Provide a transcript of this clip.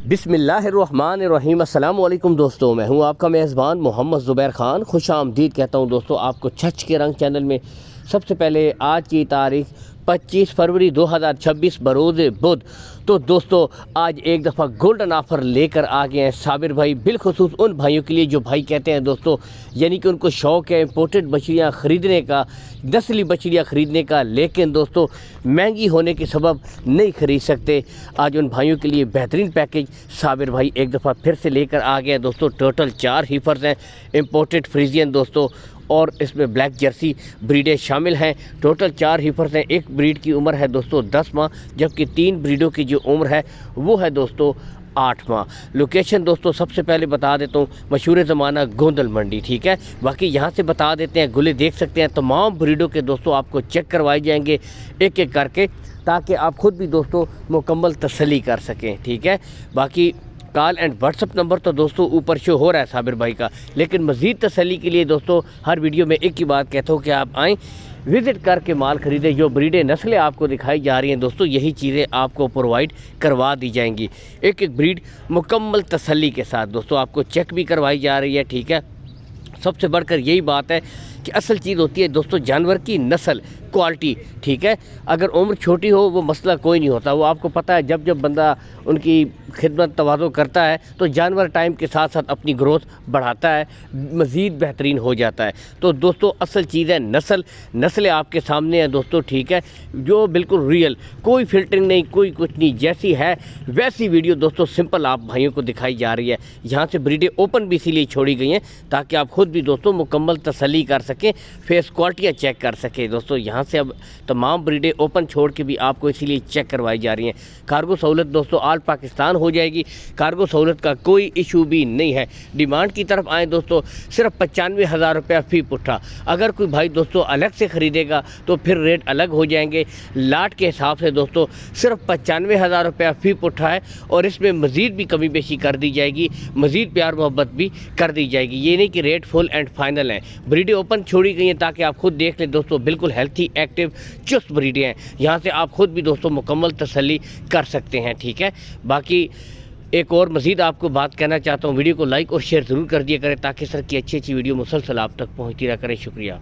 बिस्मिल्लाहिर्रहमानिर्रहीम। अस्सलाम वालेकुम दोस्तों, मैं हूं आपका मेज़बान मोहम्मद ज़ुबैर ख़ान। खुश आमदीद कहता हूं दोस्तों आपको छछ के रंग चैनल में। सबसे पहले आज की तारीख 25 फरवरी 2026 बरोज़ बुध। तो दोस्तों आज एक दफ़ा गोल्डन ऑफ़र लेकर आ गए हैं साबिर भाई, बिलखुसूस उन भाइयों के लिए जो भाई कहते हैं दोस्तों, यानी कि उनको शौक़ है इम्पोर्टेड बछड़ियाँ ख़रीदने का, नस्ली बछड़ियाँ ख़रीदने का, लेकिन दोस्तों महंगी होने के सबब नहीं ख़रीद सकते। आज उन भाइयों के लिए बेहतरीन पैकेज साबिर भाई एक दफ़ा फिर से लेकर आ गए हैं दोस्तों। टोटल 4 हीफर्स हैं इम्पोर्टेड फ्रीजियन दोस्तों, और इसमें ब्लैक जर्सी ब्रीडें शामिल हैं। टोटल 4 हीफर्स हैं। एक ब्रीड की उम्र है दोस्तों 10 माह, जबकि 3 ब्रीडों की जो उम्र है वो है दोस्तों 8 माह। लोकेशन दोस्तों सबसे पहले बता देता हूँ, मशहूर ज़माना गोंदल मंडी, ठीक है। बाकी यहाँ से बता देते हैं, गुले देख सकते हैं तमाम ब्रीडों के दोस्तों आपको चेक करवाए जाएंगे एक एक करके, ताकि आप ख़ुद भी दोस्तों मुकम्मल तसल्ली कर सकें, ठीक है। बाकी कॉल एंड व्हाट्सअप नंबर तो दोस्तों ऊपर शो हो रहा है साबिर भाई का, लेकिन मज़ीद तसल्ली के लिए दोस्तों हर वीडियो में एक ही बात कहता हूँ कि आप आएँ, विज़िट करके माल ख़रीदें। जो ब्रीडें नस्लें आपको दिखाई जा रही हैं दोस्तों, यही चीज़ें आपको प्रोवाइड करवा दी जाएंगी। एक एक ब्रीड मुकम्मल तसल्ली के साथ दोस्तों आपको चेक भी करवाई जा रही है, ठीक है। सबसे बढ़कर यही बात है कि असल चीज़ होती है दोस्तों जानवर की नस्ल, क्वालिटी, ठीक है। अगर उम्र छोटी हो वो मसला कोई नहीं होता, वो आपको पता है जब जब बंदा उनकी खिदमत तवाज़ो करता है तो जानवर टाइम के साथ साथ अपनी ग्रोथ बढ़ाता है, मज़ीद बेहतरीन हो जाता है। तो दोस्तों असल चीज़ है नस्लें आपके सामने हैं दोस्तों, ठीक है, जो बिल्कुल रियल, कोई फ़िल्टरिंग नहीं, कोई कुछ नहीं, जैसी है वैसी वीडियो दोस्तों सिंपल आप भाइयों को दिखाई जा रही है। यहाँ से ब्रीडें ओपन भी इसीलिए छोड़ी गई हैं ताकि आप ख़ुद भी दोस्तों मुकम्मल तसल्ली कर सकें, फेस क्वालिटियाँ चेक कर सकें दोस्तों। यहाँ से अब तमाम ब्रीडें ओपन छोड़ के भी आपको इसीलिए चेक करवाई जा रही हैं। कार्गो सहूलत दोस्तों ऑल पाकिस्तान हो जाएगी, कार्गो सहूलत का कोई इशू भी नहीं है। डिमांड की तरफ आए दोस्तों, सिर्फ 95,000 रुपया फ़ी पुट्ठा। अगर कोई भाई दोस्तों अलग से ख़रीदेगा तो फिर रेट अलग हो जाएंगे। लाट के हिसाब से दोस्तों सिर्फ 95,000 रुपया फ़ी पुट्ठा है, और इसमें मज़ीद भी कमी बेशी कर दी जाएगी, मज़ीद प्यार मोहब्बत भी कर दी जाएगी। ये नहीं कि रेट फुल एंड फाइनल है। ब्रीडें ओपन छोड़ी गई हैं ताकि आप खुद देख लें दोस्तों, बिल्कुल हेल्थी एक्टिव चुस्त ब्रीडें हैं। यहाँ से आप खुद भी दोस्तों मुकम्मल तसल्ली कर सकते हैं, ठीक है। बाकी एक और मज़ीद आपको बात कहना चाहता हूँ, वीडियो को लाइक और शेयर ज़रूर कर दिया करें ताकि सर की अच्छी अच्छी वीडियो मुसलसल आप तक पहुँचती रहा करे। शुक्रिया।